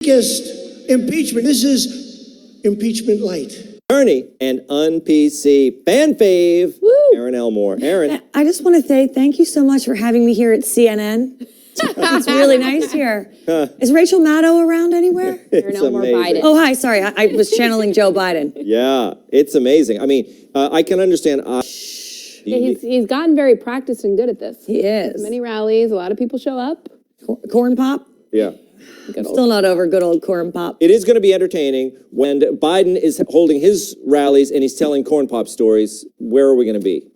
biggest impeachment. This is impeachment light. Attorney and un-PC fan fave, Erin Elmore. Erin. I just want to say thank you so much for having me here at CNN. It's really nice here. Is Rachel Maddow around anywhere? It's amazing. Oh, hi. Sorry. I was channeling Joe Biden. Yeah, it's amazing. I mean, I can understand. Yeah, he's gotten very practiced and good at this. He is. Many rallies, a lot of people show up. Corn pop? Yeah. Still not over good old corn pop. It is going to be entertaining when Biden is holding his rallies and he's telling corn pop stories. Where are we going to be?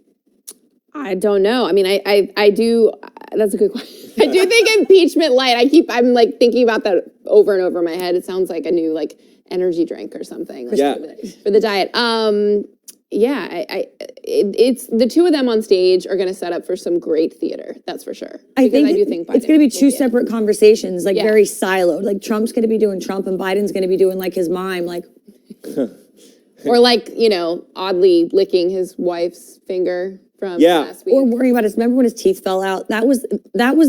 I don't know. I mean, I do. That's a good question. I do think impeachment light. I'm like thinking about that over and over in my head. It sounds like a new like energy drink or something. Like, yeah. For the diet. Yeah, it's the two of them on stage are going to set up for some great theater. That's for sure. I do think it's going to be two separate. separate conversations, like very siloed. Like Trump's going to be doing Trump and Biden's going to be doing like his mime, like. Or like, oddly licking his wife's finger from last week. Or worrying about remember when his teeth fell out? That was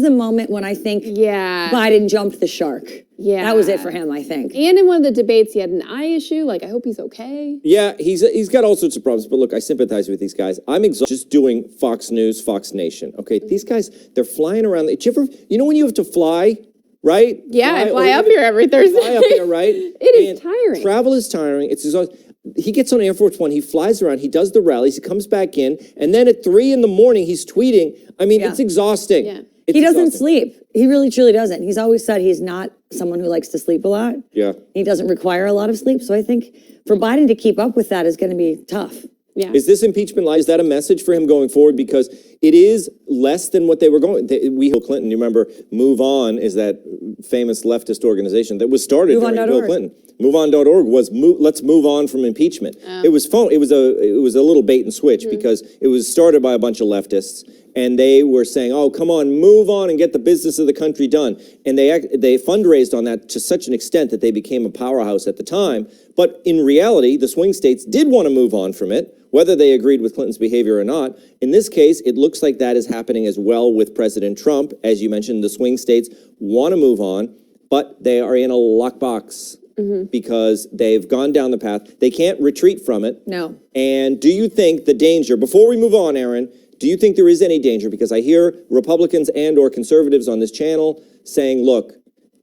the moment when I think Biden jumped the shark. Yeah. That was it for him, I think. And in one of the debates, he had an eye issue. Like, I hope he's okay. Yeah, he's got all sorts of problems. But look, I sympathize with these guys. I'm exhausted just doing Fox News, Fox Nation. Okay, these guys, they're flying around. You know when you have to fly, right? Yeah, I fly up here every Thursday. Fly up here, right? It is tiring. Travel is tiring. It's exhausting. He gets on Air Force One, he flies around, he does the rallies, he comes back in, and then at 3 a.m, he's tweeting. I mean, it's exhausting. Yeah. He doesn't sleep. He really, truly doesn't. He's always said he's not someone who likes to sleep a lot. Yeah. He doesn't require a lot of sleep. So I think for Biden to keep up with that is going to be tough. Yeah. Is this impeachment light? Is that a message for him going forward? Because it is less than what they were going. Bill Clinton, you remember, Move On is that famous leftist organization that was started during Bill Clinton. MoveOn.org was let's move on from impeachment. It was fun. It was a little bait and switch because it was started by a bunch of leftists and they were saying, "Oh, come on, move on and get the business of the country done." And they fundraised on that to such an extent that they became a powerhouse at the time. But in reality, the swing states did want to move on from it, whether they agreed with Clinton's behavior or not. In this case, it looks like that is happening as well with President Trump. As you mentioned, the swing states want to move on, but they are in a lockbox because they've gone down the path. They can't retreat from it. No. And do you think the danger, before we move on, Erin, do you think there is any danger? Because I hear Republicans and or conservatives on this channel saying, look,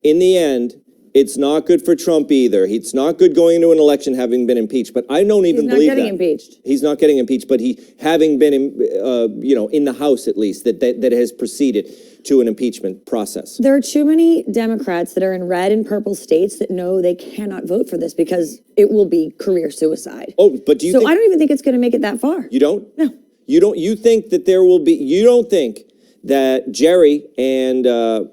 in the end, it's not good for Trump either. It's not good going into an election having been impeached. But I don't even believe that. He's not getting impeached. He's not getting impeached, but he having been, in the House at least, that has proceeded to an impeachment process. There are too many Democrats that are in red and purple states that know they cannot vote for this because it will be career suicide. Oh, but do you think... I don't even think it's going to make it that far. You don't? No. You think that there will be... You don't think that Jerry and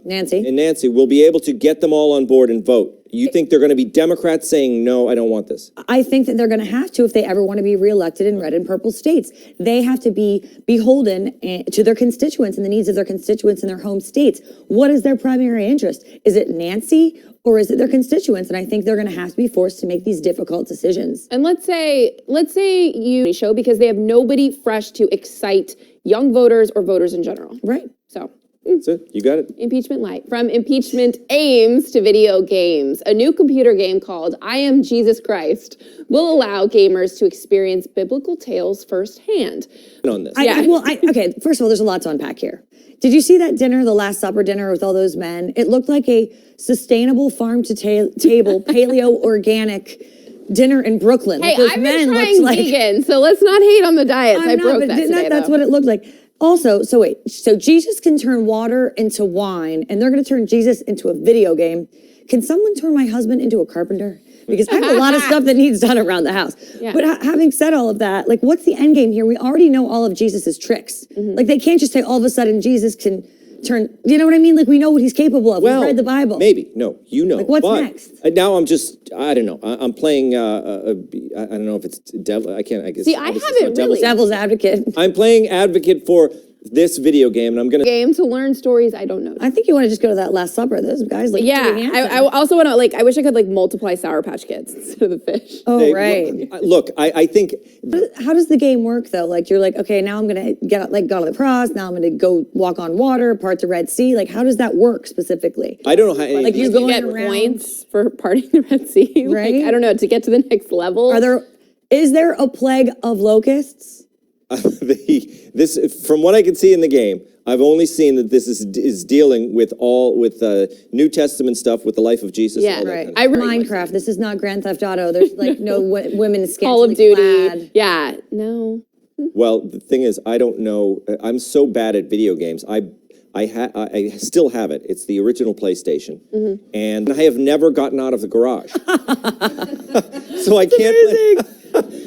Nancy will be able to get them all on board and vote? You think they're going to be Democrats saying, no, I don't want this? I think that they're going to have to if they ever want to be reelected in red and purple states. They have to be beholden to their constituents and the needs of their constituents in their home states. What is their primary interest? Is it Nancy or is it their constituents? And I think they're going to have to be forced to make these difficult decisions. And let's say you show because they have nobody fresh to excite young voters or voters in general. Right. So... That's it. You got it. Impeachment light. From impeachment aims to video games, a new computer game called I Am Jesus Christ will allow gamers to experience biblical tales firsthand. On this. Okay, first of all, there's a lot to unpack here. Did you see that dinner, the Last Supper dinner with all those men? It looked like a sustainable farm-to-table, paleo-organic dinner in Brooklyn. Hey, like I've been trying vegan, so let's not hate on the diets. I broke that today, that's what it looked like. Also, so Jesus can turn water into wine, and they're going to turn Jesus into a video game. Can someone turn my husband into a carpenter? Because I have a lot of stuff that needs done around the house. Yeah. But having said all of that, like, what's the end game here? We already know all of Jesus's tricks. Like, they can't just say all of a sudden Jesus can turn, you know what I mean? Like, we know what he's capable of. Well, we've read the Bible. Maybe. No, you know. Like, what's next? Now I don't know. I'm playing, I don't know if it's devil. I guess. See, I haven't really. Devil's advocate. I'm playing advocate for this video game, and I'm gonna Game to learn stories I don't know. I think you want to just go to that Last Supper. Those guys look Yeah, pretty handsome. I also want to I wish I could multiply Sour Patch Kids instead of the fish. Oh, Hey, right. Look, I think How does the game work though? You're okay, now I'm gonna get go to the cross. Now I'm gonna go walk on water, part the Red Sea. How does that work specifically? I don't know how. you're You going get around- points for parting the Red Sea. Right? I don't know, to get to the next level. Is there a plague of locusts? From what I can see in the game, I've only seen that this is dealing with New Testament stuff with the life of Jesus. Yeah, and all that right. kind of stuff. Minecraft. This is not Grand Theft Auto. There's no women scantily Call of Duty. clad. Yeah, no. Well, the thing is, I don't know. I'm so bad at video games. I still have it. It's the original PlayStation, and I have never gotten out of the garage, so I can't.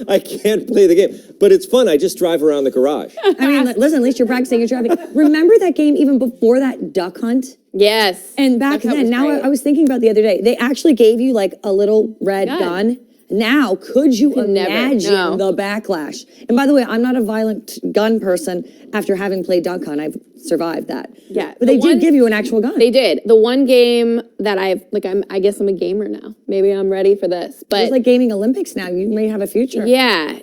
I can't play the game, but it's fun. I just drive around the garage. I mean, listen, at least you're practicing your driving. Remember that game even before that Duck Hunt? Yes. And back then, now I was thinking about the other day, they actually gave you a little red gun. Now, could you imagine the backlash? And by the way, I'm not a violent gun person after having played Duck Hunt. I've survived that. Yeah. But they did give you an actual gun. They did. The one game that I guess I'm a gamer now. Maybe I'm ready for this. But It's like gaming Olympics now. You may have a future. yeah.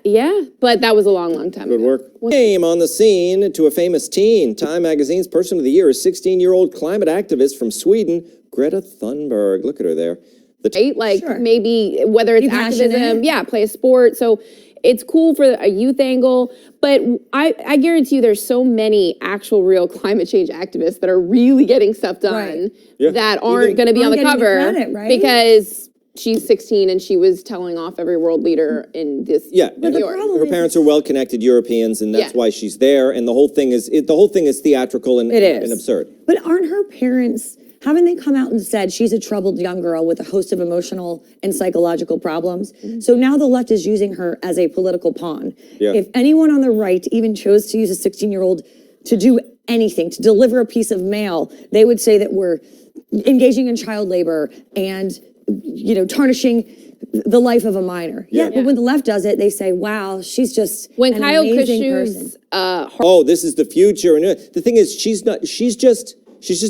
But that was a long time Good ago. work. Came on the scene to a famous teen. Time magazine's Person of the Year is 16-year-old climate activist from Sweden, Greta Thunberg. Look at her there. Right? Sure. Maybe whether it's Be passionate. activism, play a sport. So it's cool for a youth angle, but I guarantee you there's so many actual real climate change activists that are really getting stuff done Right. Yeah. that aren't going to be on the Aren't getting the cover credit, right? because she's 16 and she was telling off every world leader in this. Yeah, New and York. her parents are well-connected Europeans, and that's Yeah. why she's there. And the whole thing is theatrical and, It is. and absurd. But aren't her parents, haven't they come out and said she's a troubled young girl with a host of emotional and psychological problems? So now the left is using her as a political pawn. Yeah. If anyone on the right even chose to use a 16-year-old to do anything, to deliver a piece of mail, they would say that we're engaging in child labor and, tarnishing the life of a minor. Yeah, but when the left does it, they say, wow, she's just When an Kyle amazing Kushner's Oh, this is the future. And the thing is, she's just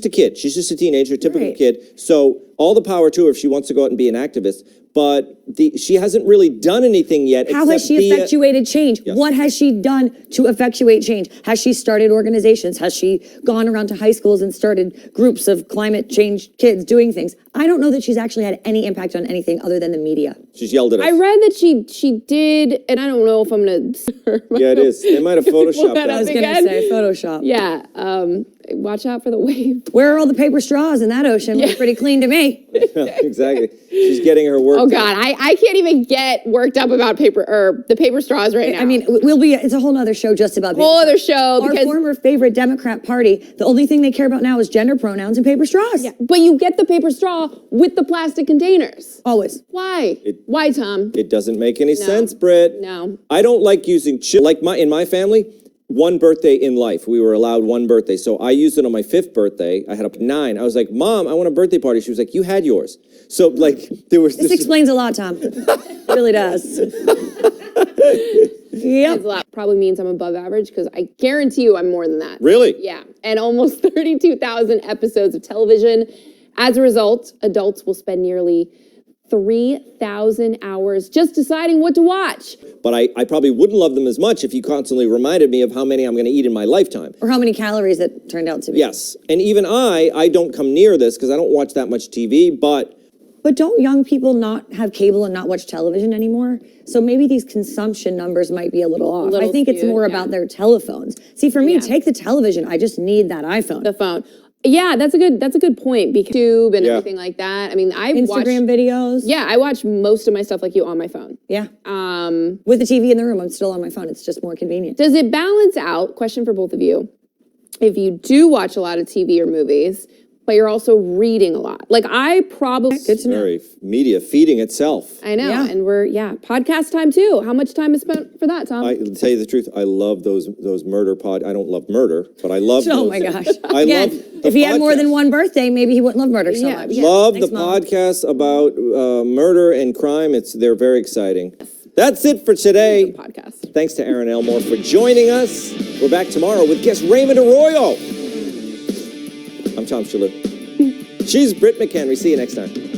a kid. She's just a teenager, typical Right. kid. So all the power to her if she wants to go out and be an activist. But she hasn't really done anything yet. How has she effectuated change? Yes. What has she done to effectuate change? Has she started organizations? Has she gone around to high schools and started groups of climate change kids doing things? I don't know that she's actually had any impact on anything other than the media. She's yelled at us. I read that she did, and I don't know if I'm going to. Yeah, it is. They might have photoshopped that that. I was going to Again? say Photoshop. Yeah. Watch out for the wave. Where are all the paper straws in that ocean? Looks pretty clean to me. Exactly. She's getting her work. Oh God, I can't even get worked up about the paper straws right now. I mean, it's a whole nother show just about whole other show our because former favorite Democrat Party. The only thing they care about now is gender pronouns and paper straws. but you get the paper straw with the plastic containers. Always. Why? Why, Tom? It doesn't make any sense, Britt. No. I don't like using in my family. One birthday in life. We were allowed one birthday. So I used it on my 5th birthday. I had up 9. I was like, Mom, I want a birthday party. She was like, you had yours. So there was This explains a lot, Tom. It really does. Yep. It's a lot. Probably means I'm above average because I guarantee you I'm more than that. Really? Yeah. And almost 32,000 episodes of television. As a result, adults will spend nearly 3,000 hours just deciding what to watch. But I probably wouldn't love them as much if you constantly reminded me of how many I'm going to eat in my lifetime. Or how many calories it turned out to be. Yes. And even I don't come near this because I don't watch that much TV, but don't young people not have cable and not watch television anymore? So maybe these consumption numbers might be a little off. I think it's skewed, more about their telephones. See, for me, take the television. I just need that iPhone. The phone. Yeah, that's a good point. Because YouTube and everything like that. I mean, Instagram videos. Yeah, I watch most of my stuff like you on my phone. Yeah. With the TV in the room, I'm still on my phone. It's just more convenient. Does it balance out? Question for both of you. If you do watch a lot of TV or movies, but you're also reading a lot. Like I probably Good to know. very media feeding itself. I know, Yeah. and we're podcast time too. How much time is spent for that, Tom? I tell you the truth, I love those murder I don't love murder, but I love Oh those. my gosh. I Again, love the if he had more podcast. than one birthday, maybe he wouldn't love murder so much. Love Thanks, the Mom. podcasts about murder and crime. They're very exciting. That's it for today. Podcast. Thanks to Erin Elmore for joining us. We're back tomorrow with guest Raymond Arroyo. I'm Tom Shalhoub. She's Britt McHenry. See you next time.